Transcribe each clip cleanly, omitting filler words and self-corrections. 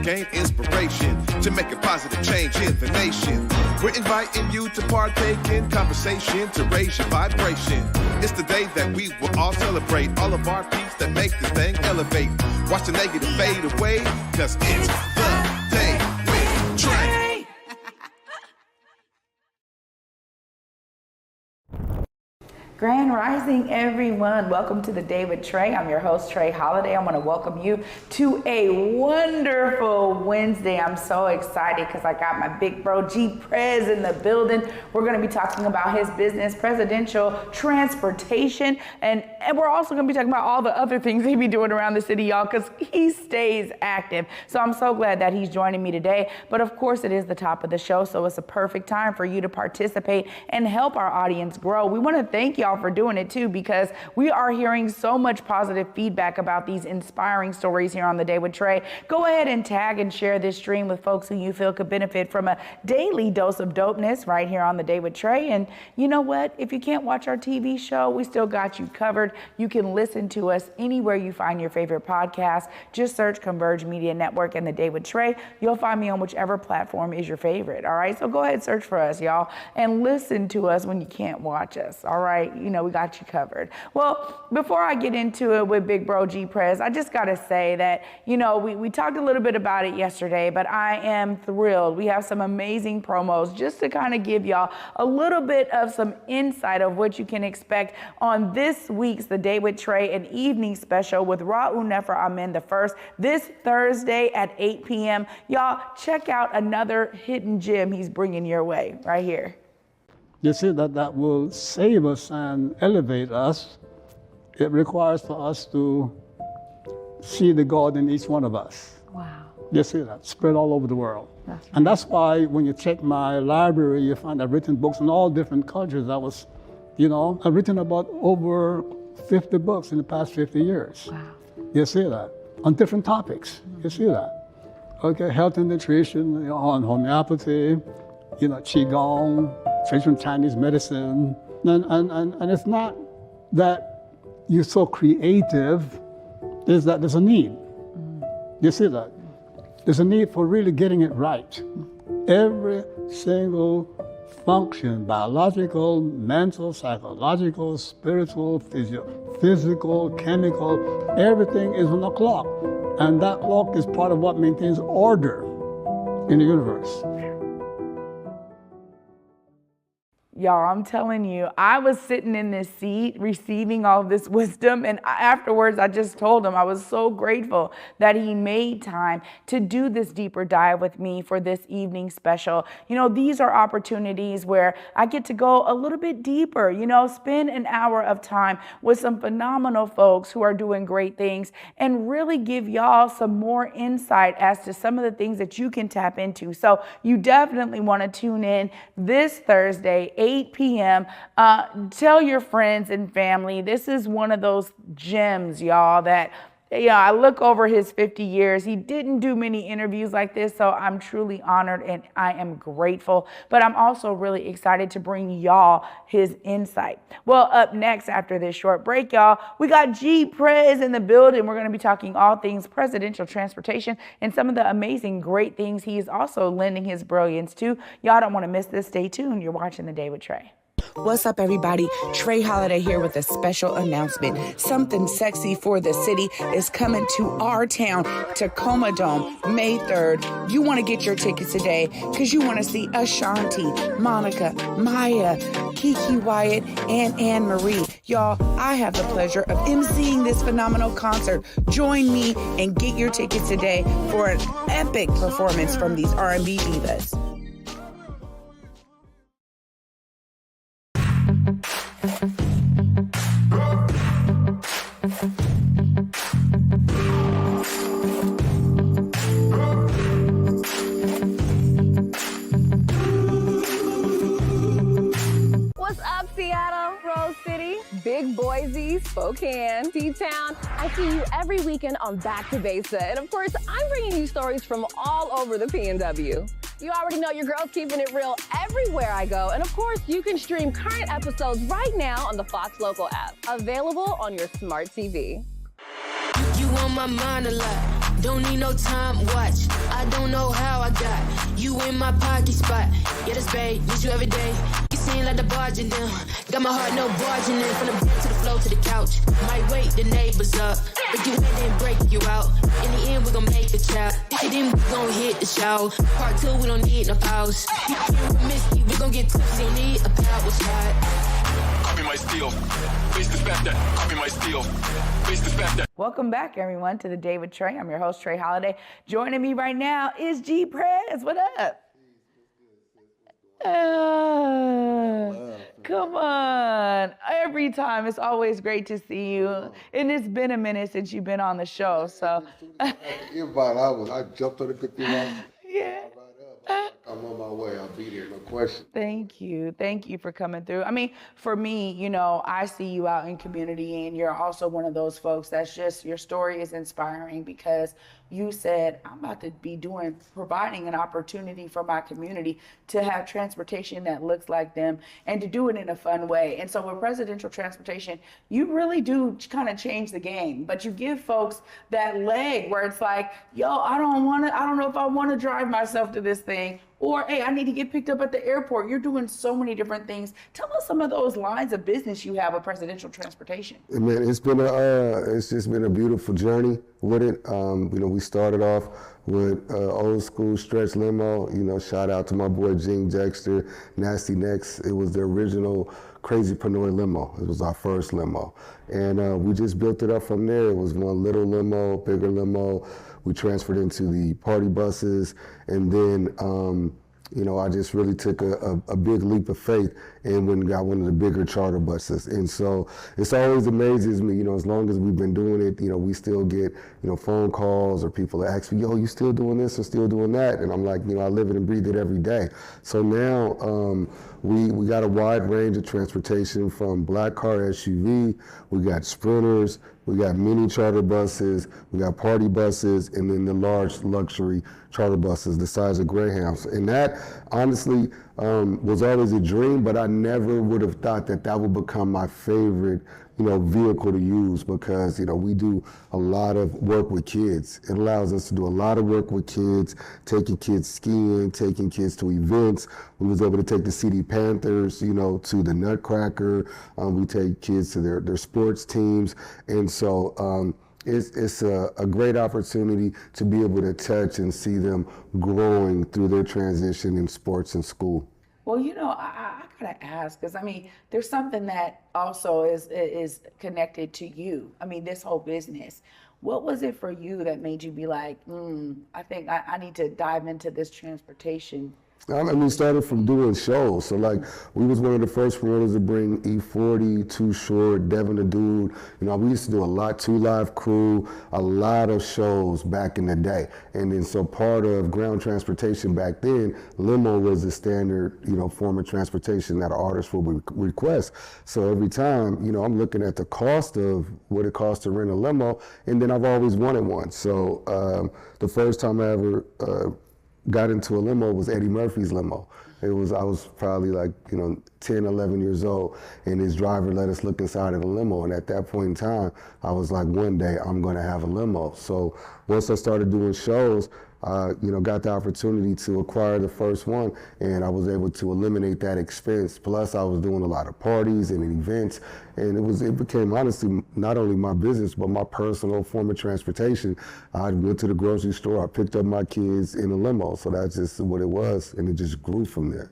gain inspiration to make a positive change in the nation. We're inviting you to partake in conversation to raise your vibration. It's the day that we will all celebrate all of our peace that make this thing elevate. Watch the negative fade away, cause it's the day with Trae. Grand Rising, everyone. Welcome to the Day with Trae. I'm your host, Trae Holiday. I want to welcome you to a wonderful Wednesday. I'm so excited because I got my big bro, Prez, in the building. We're going to be talking about his business, presidential transportation, and we're also going to be talking about all the other things he be doing around the city, y'all, because he stays active. So I'm so glad that he's joining me today. But of course, it is the top of the show, so it's a perfect time for you to participate and help our audience grow. We want to thank y'all for doing it too, because we are hearing so much positive feedback about these inspiring stories here on the Day with Trae. Go ahead and tag and share this stream with folks who you feel could benefit from a daily dose of dopeness right here on the Day with Trae. And you know what? If you can't watch our TV show, we still got you covered. You can listen to us anywhere you find your favorite podcast. Just search Converge Media Network and the Day with Trae. You'll find me on whichever platform is your favorite. All right. So go ahead, search for us, y'all, and listen to us when you can't watch us. All right. You know, we got you covered. Well, before I get into it with big bro Prez, I just got to say that, you know, we talked a little bit about it yesterday, but I am thrilled. We have some amazing promos just to kind of give y'all a little bit of some insight of what you can expect on this week's The Day with Trae, an evening special with Ra'u Nefer Amen the First this Thursday at 8 p.m. Y'all check out another hidden gem he's bringing your way right here. You see, that will save us and elevate us. It requires for us to see the God in each one of us. Wow. You see that, spread all over the world. And that's why when you check my library, you find I've written books in all different cultures. I've written about over 50 books in the past 50 years. Wow. You see that, on different topics. You see that. Okay, health and nutrition, on homeopathy, Qigong, traditional Chinese medicine. And it's not that you're so creative, it's that there's a need. You see that? There's a need for really getting it right. Every single function, biological, mental, psychological, spiritual, physical, chemical, everything is on a clock. And that clock is part of what maintains order in the universe. Y'all, I'm telling you, I was sitting in this seat receiving all of this wisdom, and afterwards I just told him I was so grateful that he made time to do this deeper dive with me for this evening special. You know, these are opportunities where I get to go a little bit deeper, spend an hour of time with some phenomenal folks who are doing great things and really give y'all some more insight as to some of the things that you can tap into. So you definitely want to tune in this Thursday, 8 p.m. Tell your friends and family. This is one of those gems, y'all, that I look over his 50 years. He didn't do many interviews like this, so I'm truly honored and I am grateful. But I'm also really excited to bring y'all his insight. Well, up next after this short break, y'all, we got Prez in the building. We're going to be talking all things presidential transportation and some of the amazing, great things he is also lending his brilliance to. Y'all don't want to miss this. Stay tuned. You're watching The Day with Trae. What's up, everybody? Trae Holiday here with a special announcement. Something sexy for the city is coming to our town, Tacoma Dome, May 3rd. You want to get your tickets today because you want to see Ashanti, Monica, Maya, Kiki Wyatt, and Anne Marie. Y'all, I have the pleasure of emceeing this phenomenal concert. Join me and get your tickets today for an epic performance from these R&B divas. What's up, Seattle, Rose City, Big Boise, Spokane, T-Town? I see you every weekend on Back to Besa. And of course, I'm bringing you stories from all over the PNW. You already know your girl's keeping it real everywhere I go. And of course, you can stream current episodes right now on the Fox Local app, available on your smart TV. You on my mind a lot. Don't need no time, watch. I don't know how I got you in my pocket spot. Yeah, that's babe, miss you every day. You seem like the barging down. Got my heart, no barging in. From the bed to the floor to the couch. Might wake the neighbors up. But you in and break you out. In the end, we gon' make a child. And then we gon' hit the show. Part 2, we don't need no pause. You miss me, we gon' get tipsy. Need a power shot. Copy my steel. Face the fact that. Copy my steel. Face the fact that. Welcome back, everyone, to the David Trae. I'm your host, Trae Holiday. Joining me right now is G. Prez. What up? Come on. Every time, it's always great to see you. And it's been a minute since you've been on the show, so. I jumped on the computer. Yeah. I'm on my way. I'll be there, no question. Thank you. Thank you for coming through. I mean, for me, you know, I see you out in community, and you're also one of those folks that's just, your story is inspiring because you said, I'm about to be providing an opportunity for my community to have transportation that looks like them and to do it in a fun way. And so with presidential transportation, you really do kind of change the game, but you give folks that leg where it's like, yo, I don't know if I want to drive myself to this thing, or, hey, I need to get picked up at the airport. You're doing so many different things. Tell us some of those lines of business you have with presidential transportation. Man, it's just been a beautiful journey with it. You know, we started off with old school stretch limo. You know, shout out to my boy Gene Dexter, Nasty Necks. It was the original Crazy Pinoy limo. It was our first limo. And we just built it up from there. It was one little limo, bigger limo. We transferred into the party buses, and then you know, I just really took a big leap of faith and went and got one of the bigger charter buses. And so it's always amazes me, you know, as long as we've been doing it, you know, we still get, you know, phone calls or people that ask me, yo, you still doing this or still doing that? And I'm like, you know, I live it and breathe it every day. So now we got a wide range of transportation, from black car SUV, we got sprinters, we got mini charter buses, we got party buses, and then the large luxury charter buses the size of Greyhounds. And that, honestly, was always a dream, but I never would have thought that that would become my favorite, you know, vehicle to use, because, you know, we do a lot of work with kids. It allows us to do a lot of work with kids, taking kids skiing, taking kids to events. We was able to take the CD Panthers, you know, to the Nutcracker. We take kids to their sports teams. And so it's a great opportunity to be able to touch and see them growing through their transition in sports and school. Well, you know, I gotta ask, because I mean, there's something that also is connected to you. I mean, this whole business. What was it for you that made you be like, I think I need to dive into this transportation? I mean, we started from doing shows. So, like, we was one of the first promoters to bring E40, Too Short, Devin the Dude. You know, we used to do a lot, 2 Live Crew, a lot of shows back in the day. And then so part of ground transportation back then, limo was the standard, you know, form of transportation that an artist would request. So every time, you know, I'm looking at the cost of what it costs to rent a limo, and then I've always wanted one. So the first time I ever got into a limo was Eddie Murphy's limo. I was probably like, you know, 10, 11 years old, and his driver let us look inside of the limo. And at that point in time, I was like, one day I'm gonna have a limo. So once I started doing shows, you know, got the opportunity to acquire the first one, and I was able to eliminate that expense. Plus, I was doing a lot of parties and events, and it became honestly not only my business but my personal form of transportation. I went to the grocery store, I picked up my kids in a limo, so that's just what it was, and it just grew from there.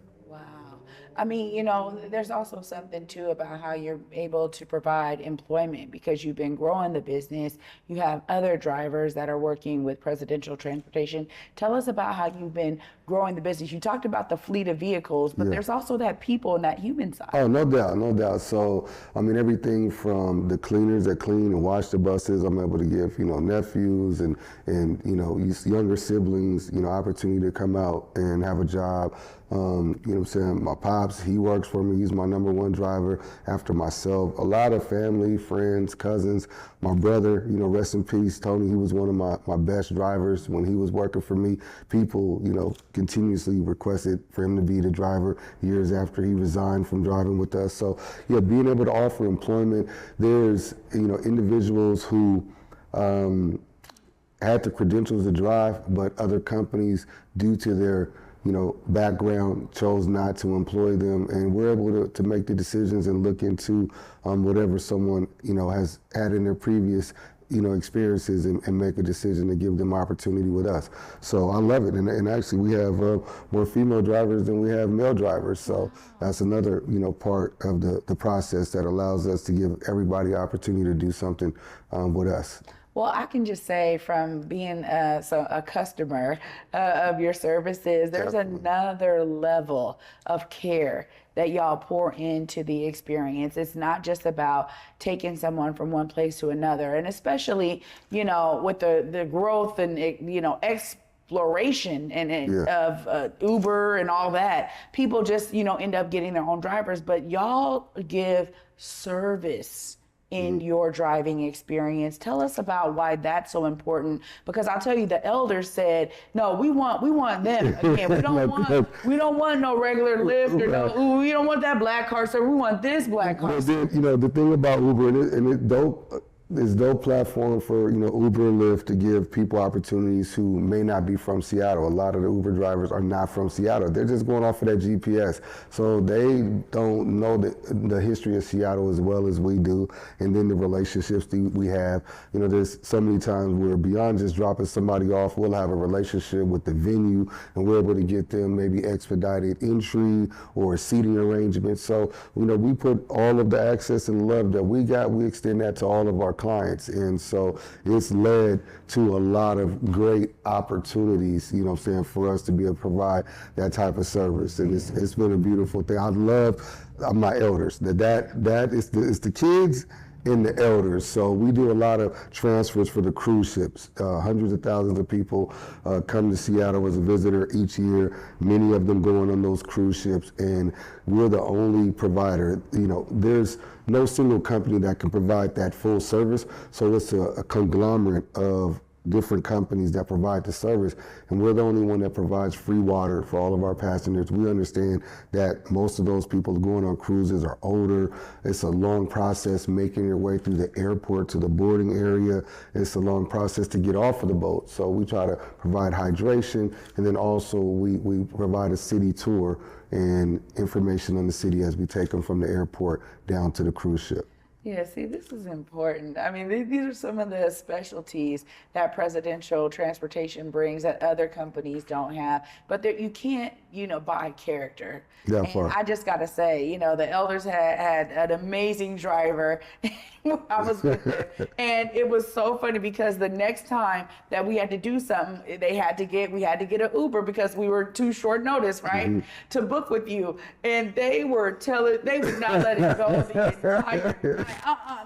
I mean, you know, there's also something too about how you're able to provide employment, because you've been growing the business. You have other drivers that are working with presidential transportation. Tell us about how you've been growing the business. You talked about the fleet of vehicles, but there's also that people and that human side. Oh, no doubt, no doubt. So, I mean, everything from the cleaners that clean and wash the buses, I'm able to give, you know, nephews and you know, younger siblings, you know, opportunity to come out and have a job. You know what I'm saying? My pops, he works for me. He's my #1 driver after myself. A lot of family, friends, cousins. My brother, you know, rest in peace, Tony, he was one of my best drivers when he was working for me. People, you know, continuously requested for him to be the driver years after he resigned from driving with us. So, yeah, being able to offer employment, there's, you know, individuals who, had the credentials to drive, but other companies, due to their background, chose not to employ them, and we're able to make the decisions and look into whatever someone has had in their previous experiences and make a decision to give them opportunity with us. So I love it, and actually we have more female drivers than we have male drivers. So that's another part of the process that allows us to give everybody opportunity to do something with us. Well, I can just say from being a customer of your services, there's another level of care that y'all pour into the experience. It's not just about taking someone from one place to another, and especially, with the growth and, exploration of Uber and all that, people just, end up getting their own drivers, but y'all give service in your driving experience. Tell us about why that's so important, because I'll tell you, the elders said, no, we want them again. We don't want no regular Lyft or we don't want that black car, so we want this black car. The thing about Uber, it's dope platform for Uber and Lyft to give people opportunities who may not be from Seattle. A lot of the Uber drivers are not from Seattle. They're just going off of that GPS, so they don't know the history of Seattle as well as we do, and then the relationships that we have. There's so many times where beyond just dropping somebody off, we'll have a relationship with the venue, and we're able to get them maybe expedited entry or seating arrangements. So we put all of the access and love that we got, we extend that to all of our clients, and so it's led to a lot of great opportunities, for us to be able to provide that type of service, and it's been a beautiful thing. I love my elders. That is the kids and the elders. So we do a lot of transfers for the cruise ships. Hundreds of thousands of people come to Seattle as a visitor each year, many of them going on those cruise ships, and we're the only provider. There's no single company that can provide that full service, so it's a conglomerate of different companies that provide the service, and we're the only one that provides free water for all of our passengers. We understand that most of those people going on cruises are older. It's a long process making your way through the airport to the boarding area. It's a long process to get off of the boat. So we try to provide hydration, and then also we provide a city tour and information on the city as we take them from the airport down to the cruise ship. Yeah, see, this is important. I mean, these are some of the specialties that presidential transportation brings that other companies don't have. But you can't, buy character. Yeah, and I just got to say, the elders had an amazing driver. I was with them. And it was so funny because the next time that we had to do something, we had to get an Uber because we were too short notice, right, to book with you. And they would not let it go the entire night.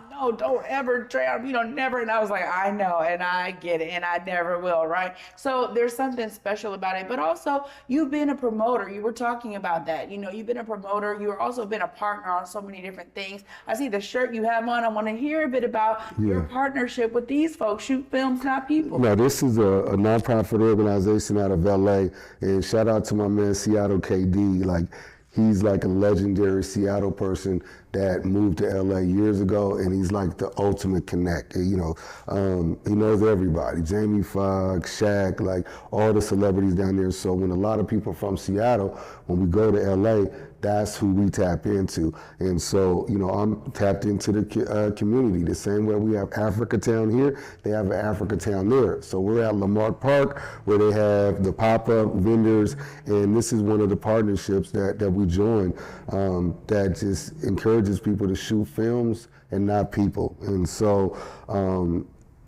No, don't ever, Trae, never. And I was like, I know, and I get it, and I never will, right? So there's something special about it. But also, you've been a promoter. You were talking about that. You've been a promoter. You've also been a partner on so many different things. I see the shirt you have on. I want to hear a bit about your partnership with these folks. Shoot Films, Not People. No, this is a nonprofit organization out of LA, and shout out to my man Seattle KD. He's like a legendary Seattle person that moved to LA years ago, and he's like the ultimate connect. He knows everybody, Jamie Foxx, Shaq, all the celebrities down there. So when a lot of people from Seattle, when we go to LA, that's who we tap into. And so, I'm tapped into the community. The same way we have Africa Town here, they have an Africa Town there. So we're at Lamarck Park, where they have the pop-up vendors, and this is one of the partnerships that we joined that just encourages people to shoot films and not people. And so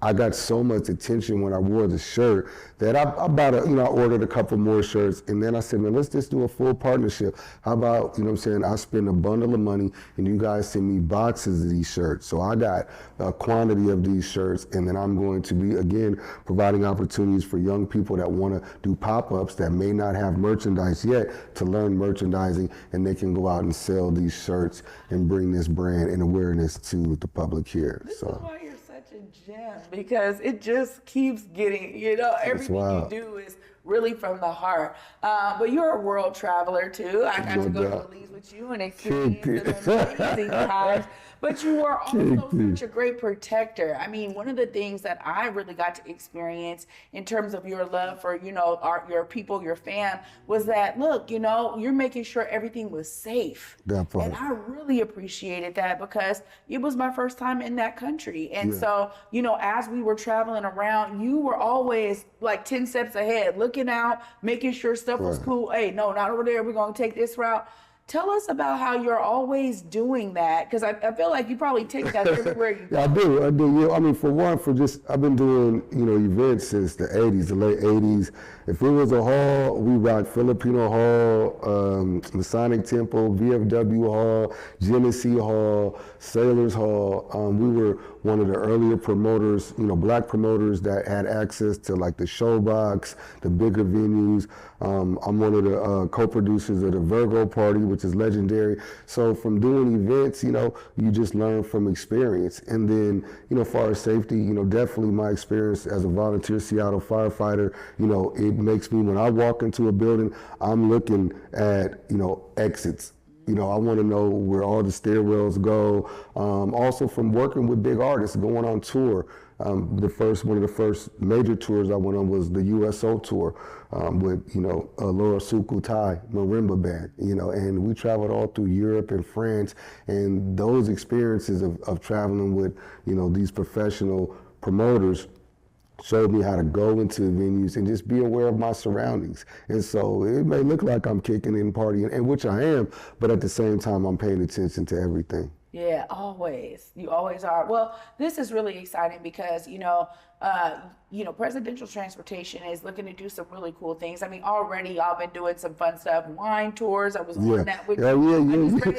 I got so much attention when I wore the shirt that I ordered a couple more shirts, and then I said, man, let's just do a full partnership. How about, I spend a bundle of money and you guys send me boxes of these shirts. So I got a quantity of these shirts, and then I'm going to be, again, providing opportunities for young people that want to do pop-ups that may not have merchandise yet to learn merchandising, and they can go out and sell these shirts and bring this brand and awareness to the public here. This is why you're such a gem, because it just keeps getting, everything you do is really from the heart. But you're a world traveler too. I got to go to Belize with you and experience some amazing times. But you are also such a great protector. I mean, one of the things that I really got to experience in terms of your love for, your people, your fam, was that, look, you're making sure everything was safe. That part. And I really appreciated that because it was my first time in that country. And so, as we were traveling around, you were always like 10 steps ahead, looking out, making sure stuff was cool. Hey, no, not over there. We're going to take this route. Tell us about how you're always doing that, because I feel like you probably take that everywhere you go. I do. Yeah, I mean, I've been doing, events since the 80s, the late 80s. If it was a hall, we rocked Filipino Hall, Masonic Temple, VFW Hall, Genesee Hall, Sailors Hall. We were one of the earlier promoters, black promoters that had access to like the Showbox, the bigger venues. I'm one of the co-producers of the Virgo Party, which is legendary. So from doing events, you just learn from experience. And then, as far as safety, definitely my experience as a volunteer Seattle firefighter, it makes me, when I walk into a building, I'm looking at, exits. I want to know where all the stairwells go. Also from working with big artists, going on tour. One of the first major tours I went on was the USO tour with, Laura Sukutai marimba band, and we traveled all through Europe and France. And those experiences of traveling with, these professional promoters showed me how to go into venues and just be aware of my surroundings. And so it may look like I'm kicking in partying, and which I am, but at the same time, I'm paying attention to everything. Yeah, always. You always are. Well, this is really exciting because, presidential transportation is looking to do some really cool things. I mean, already y'all been doing some fun stuff, wine tours. I was on that with you. The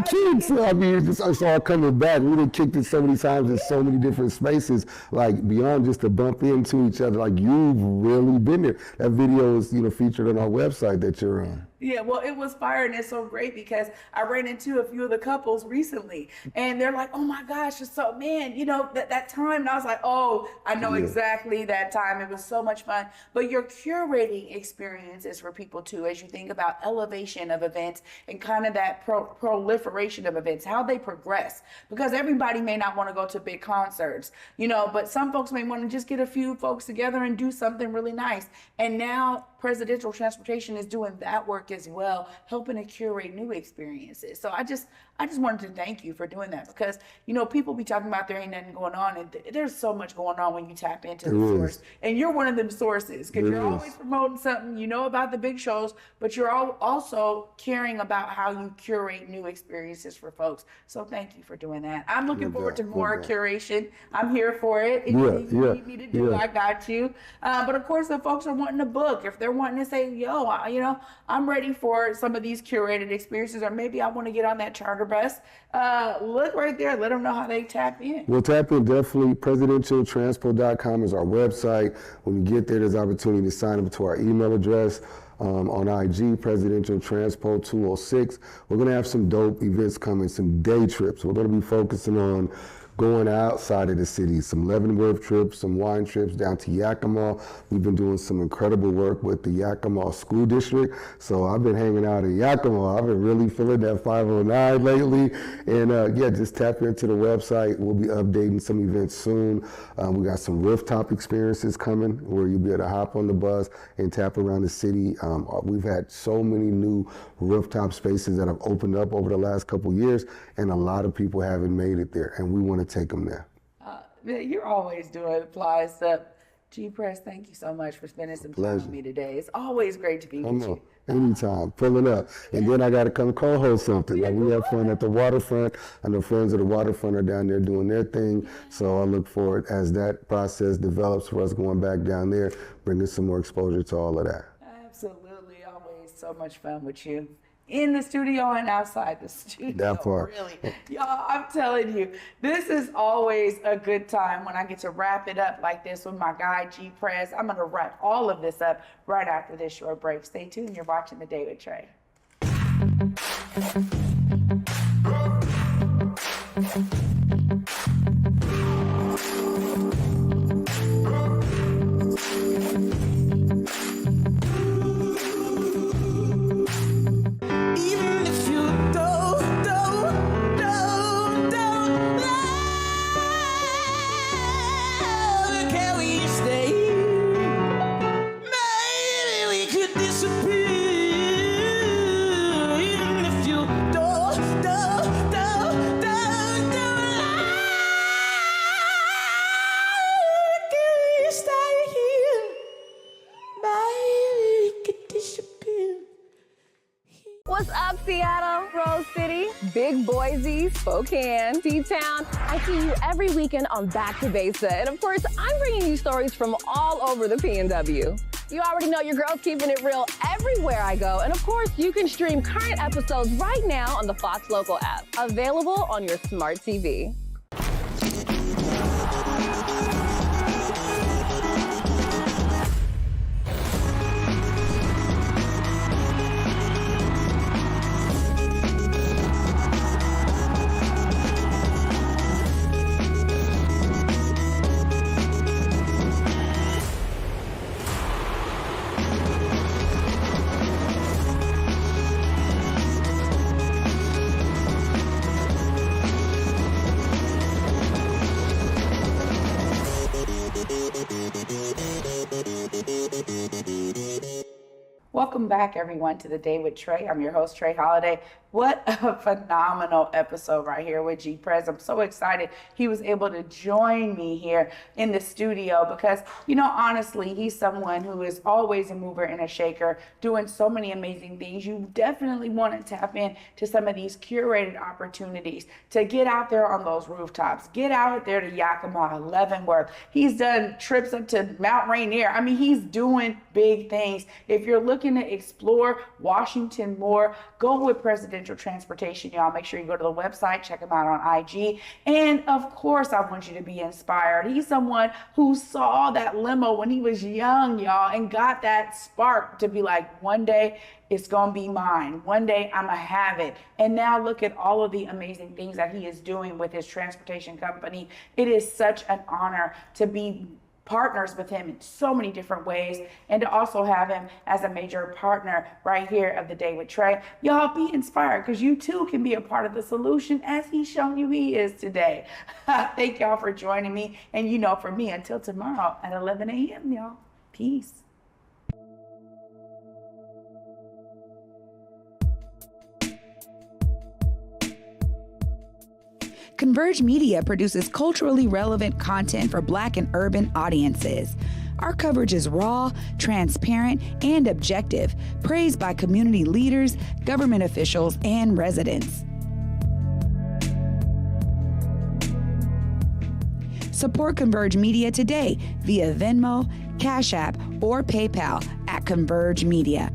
kids, I mean, it's all coming back. We done kicked it so many times in so many different spaces, like beyond just to bump into each other. Like, you've really been there. That video is, featured on our website that you're on. Yeah, well, it was fire, and it's so great because I ran into a few of the couples recently, and they're like, "Oh my gosh, it's so, man, that time," and I was like, "Oh, I know exactly that time. It was so much fun." But you're curating experiences for people too, as you think about elevation of events and kind of that proliferation of events, how they progress, because everybody may not want to go to big concerts, but some folks may want to just get a few folks together and do something really nice. And now presidential transportation is doing that work as well, helping to curate new experiences. So I just wanted to thank you for doing that, because people be talking about there ain't nothing going on, and there's so much going on when you tap into the source, and you're one of them sources, because you're always promoting something, about the big shows, but you're also caring about how you curate new experiences for folks. So thank you for doing that. I'm looking forward to more curation. I'm here for it. If you need me to do, I got you. But of course, if folks are wanting to book, if they're wanting to say, yo, I'm ready for some of these curated experiences, or maybe I want to get on that charter bus, look right there, let them know how they tap in. Well, tap in definitely. Presidentialtranspo.com is our website. When you get there, there's opportunity to sign up to our email address. On IG, Presidential Transpo 206. We're going to have some dope events coming, some day trips. We're going to be focusing on going outside of the city, some Leavenworth trips, some wine trips down to Yakima. We've been doing some incredible work with the Yakima School District. So I've been hanging out in Yakima. I've been really feeling that 509 lately. And just tap into the website. We'll be updating some events soon. We got some rooftop experiences coming where you'll be able to hop on the bus and tap around the city. We've had so many new rooftop spaces that have opened up over the last couple years, and a lot of people haven't made it there, and we want to take them there. You're always doing fly stuff. G. Prez, thank you so much for spending some time with me today. It's always great to be with you. Anytime, pulling up. And then I got to come co-host something. Like, we have fun at the waterfront. I know friends of the waterfront are down there doing their thing. So I look forward, as that process develops, for us going back down there, bringing some more exposure to all of that. Absolutely. Always so much fun with you. In the studio and outside the studio. That part. Really. Y'all, I'm telling you, this is always a good time when I get to wrap it up like this with my guy, G. Prez. I'm going to wrap all of this up right after this short break. Stay tuned. You're watching The Day with Trae. Big Boise, Spokane, T-Town. I see you every weekend on Back to Basic. And of course, I'm bringing you stories from all over the PNW. You already know your girl's keeping it real everywhere I go. And of course, you can stream current episodes right now on the Fox Local app, available on your smart TV. Welcome back, everyone, to the Day with Trae. I'm your host, Trae Holiday. What a phenomenal episode right here with G Prez. I'm so excited he was able to join me here in the studio because, you know, honestly, he's someone who is always a mover and a shaker, doing so many amazing things. You definitely want to tap in to some of these curated opportunities to get out there on those rooftops, get out there to Yakima, Leavenworth. He's done trips up to Mount Rainier. I mean, he's doing big things. If you're looking to explore Washington more, go with Presidential Transportation, y'all. Make sure you go to the website, check him out on IG. And of course, I want you to be inspired. He's someone who saw that limo when he was young, y'all, and got that spark to be like, one day it's gonna be mine. One day I'm gonna have it. And now look at all of the amazing things that he is doing with his transportation company. It is such an honor to be partners with him in so many different ways, and to also have him as a major partner right here of the Day with Trae. Y'all be inspired, because you too can be a part of the solution, as he's shown you he is today. Thank y'all for joining me, and you know, for me, until tomorrow at 11 a.m., y'all. Peace. Converge Media produces culturally relevant content for Black and urban audiences. Our coverage is raw, transparent, and objective, praised by community leaders, government officials, and residents. Support Converge Media today via Venmo, Cash App, or PayPal at Converge Media.